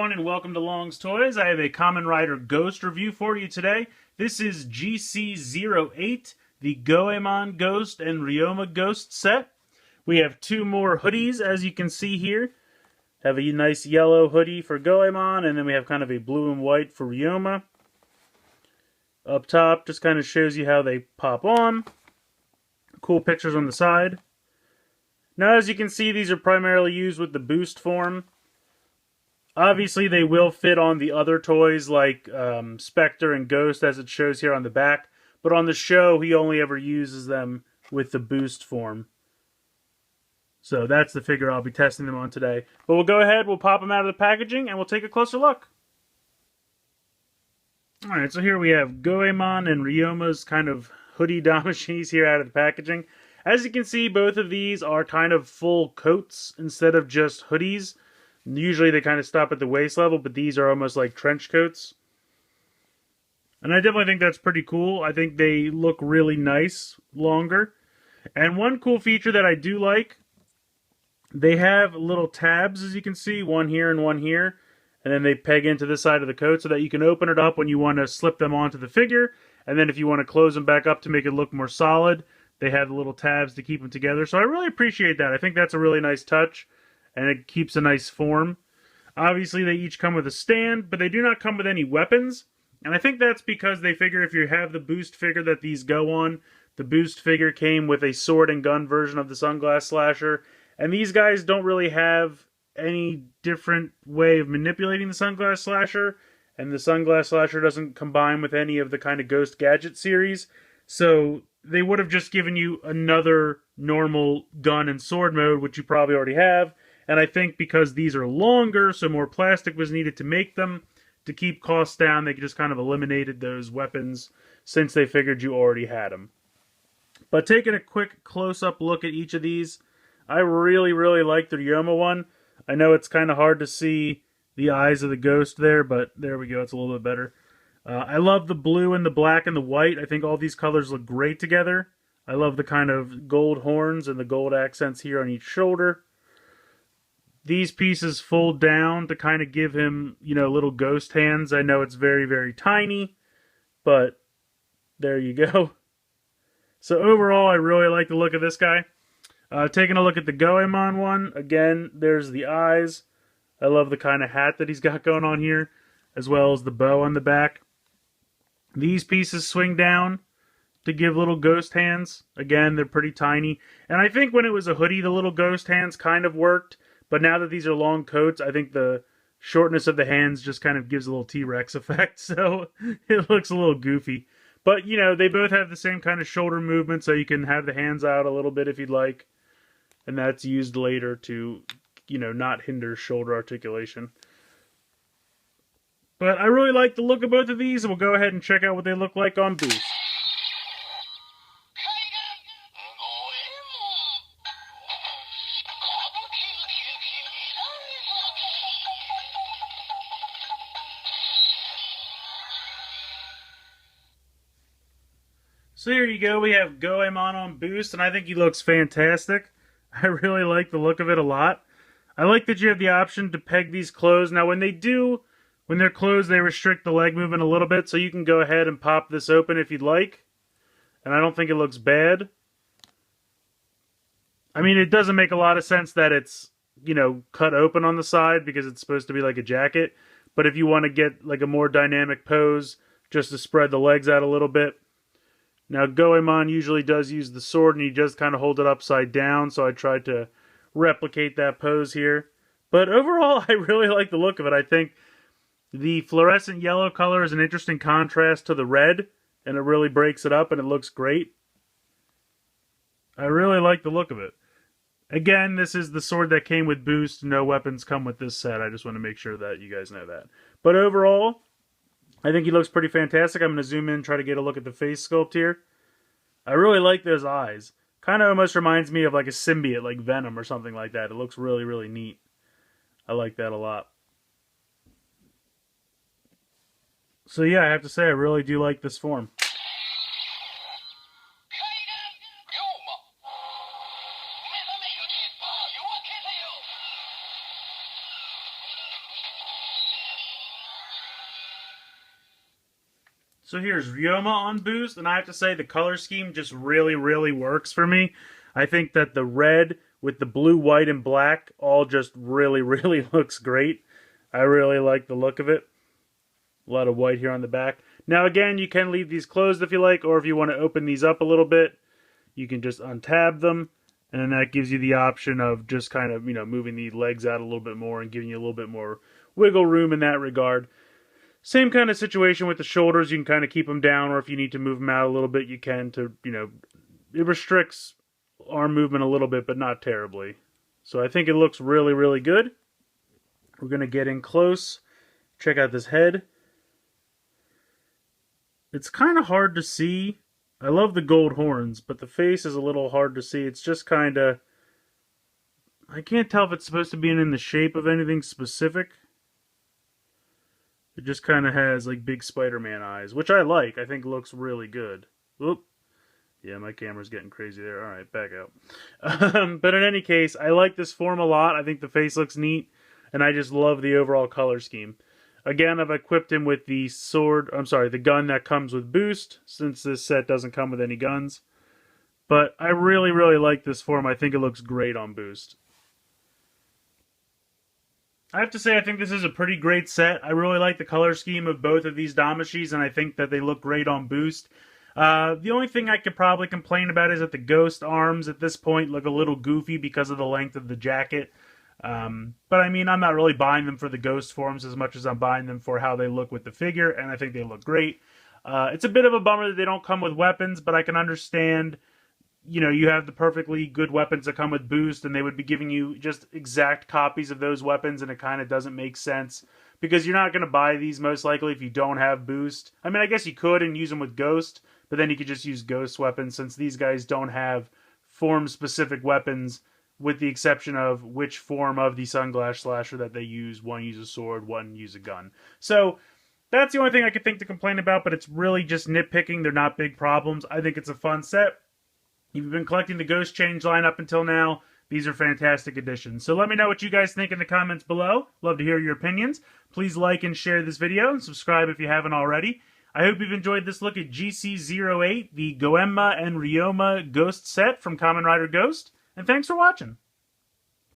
everyone, and welcome to Long's Toys. I have a Kamen Rider Ghost review for you today. This is GC-08, the Goemon Ghost and Ryoma Ghost set. We have two more hoodies, as you can see here. Have a nice yellow hoodie for Goemon, and then we have kind of a blue and white for Ryoma. Up top, just kind of shows you how they pop on. Cool pictures on the side. Now, as you can see, these are primarily used with the boost form. Obviously, they will fit on the other toys like Spectre and Ghost, as it shows here on the back. But on the show, he only ever uses them with the boost form. So that's the figure I'll be testing them on today. But we'll go ahead, we'll pop them out of the packaging, and we'll take a closer look. Alright, so here we have Goemon and Ryoma's kind of hoodie damashis here out of the packaging. As you can see, both of these are kind of full coats instead of just hoodies. Usually they kind of stop at the waist level, but these are almost like trench coats. And I definitely think that's pretty cool. I think they look really nice, longer. And one cool feature that I do like, they have little tabs, as you can see, one here and one here. And then they peg into this side of the coat so that you can open it up when you want to slip them onto the figure. And then if you want to close them back up to make it look more solid, they have the little tabs to keep them together. So I really appreciate that. I think that's a really nice touch. And it keeps a nice form. Obviously, they each come with a stand, but they do not come with any weapons. And I think that's because they figure if you have the boost figure that these go on, the boost figure came with a sword and gun version of the Sunglass Slasher. And these guys don't really have any different way of manipulating the Sunglass Slasher. And the Sunglass Slasher doesn't combine with any of the kind of Ghost Gadget series. So they would have just given you another normal gun and sword mode, which you probably already have. And I think because these are longer, so more plastic was needed to make them, to keep costs down, they just kind of eliminated those weapons since they figured you already had them. But taking a quick close-up look at each of these, I really, really like the Ryoma one. I know it's kind of hard to see the eyes of the ghost there, but there we go, it's a little bit better. I love the blue and the black and the white. I think all these colors look great together. I love the kind of gold horns and the gold accents here on each shoulder. These pieces fold down to kind of give him, you know, little ghost hands. I know it's very, very tiny, but there you go. So overall, I really like the look of this guy. Taking a look at the Goemon one, again, there's the eyes. I love the kind of hat that he's got going on here, as well as the bow on the back. These pieces swing down to give little ghost hands. Again, they're pretty tiny. And I think when it was a hoodie, the little ghost hands kind of worked. But now that these are long coats, I think the shortness of the hands just kind of gives a little T-Rex effect. So it looks a little goofy. But, you know, they both have the same kind of shoulder movement, so you can have the hands out a little bit if you'd like. And that's used later to, you know, not hinder shoulder articulation. But I really like the look of both of these, and we'll go ahead and check out what they look like on boost. So here you go, we have Goemon on boost, and I think he looks fantastic. I really like the look of it a lot. I like that you have the option to peg these closed. Now when they're closed, they restrict the leg movement a little bit, so you can go ahead and pop this open if you'd like. And I don't think it looks bad. I mean, it doesn't make a lot of sense that it's, you know, cut open on the side because it's supposed to be like a jacket. But if you want to get like a more dynamic pose, just to spread the legs out a little bit. Now, Goemon usually does use the sword, and he just kind of hold it upside down, so I tried to replicate that pose here. But overall, I really like the look of it. I think the fluorescent yellow color is an interesting contrast to the red, and it really breaks it up, and it looks great. I really like the look of it. Again, this is the sword that came with boost. No weapons come with this set. I just want to make sure that you guys know that. But overall, I think he looks pretty fantastic. I'm going to zoom in and try to get a look at the face sculpt here. I really like those eyes. Kind of almost reminds me of like a symbiote, like Venom or something like that. It looks really, really neat. I like that a lot. So yeah, I have to say I really do like this form. So here's Ryoma on boost, and I have to say the color scheme just really, really works for me. I think that the red with the blue, white, and black all just really, really looks great. I really like the look of it. A lot of white here on the back. Now again, you can leave these closed if you like, or if you want to open these up a little bit, you can just untab them, and then that gives you the option of just kind of, moving the legs out a little bit more and giving you a little bit more wiggle room in that regard. Same kind of situation with the shoulders. You can kind of keep them down, or if you need to move them out a little bit, you can to, it restricts arm movement a little bit, but not terribly. So I think it looks really, really good. We're going to get in close. Check out this head. It's kind of hard to see. I love the gold horns, but the face is a little hard to see. It's just kind of... I can't tell if it's supposed to be in the shape of anything specific. It just kind of has like big Spider-Man eyes, which I like. I think looks really good. Oop. Yeah, my camera's getting crazy there. All right, back out. But in any case, I like this form a lot. I think the face looks neat, and I just love the overall color scheme. Again, I've equipped him with the the gun that comes with boost, since this set doesn't come with any guns. But I really, really like this form. I think it looks great on boost. I have to say, I think this is a pretty great set. I really like the color scheme of both of these Damashis, and I think that they look great on boost. The only thing I could probably complain about is that the ghost arms at this point look a little goofy because of the length of the jacket. But I mean, I'm not really buying them for the ghost forms as much as I'm buying them for how they look with the figure, and I think they look great. It's a bit of a bummer that they don't come with weapons, but I can understand, you have the perfectly good weapons that come with boost, and they would be giving you just exact copies of those weapons, and it kind of doesn't make sense, because you're not going to buy these most likely if you don't have boost. I mean, I guess you could and use them with ghost, but then you could just use ghost weapons, since these guys don't have form-specific weapons, with the exception of which form of the Sunglass Slasher that they use. One uses a sword, one uses a gun. So, that's the only thing I could think to complain about, but it's really just nitpicking. They're not big problems. I think it's a fun set. If you've been collecting the Ghost Change line up until now, these are fantastic additions. So let me know what you guys think in the comments below. Love to hear your opinions. Please like and share this video, and subscribe if you haven't already. I hope you've enjoyed this look at GC-08, the Goemon and Ryoma Ghost set from Kamen Rider Ghost. And thanks for watching.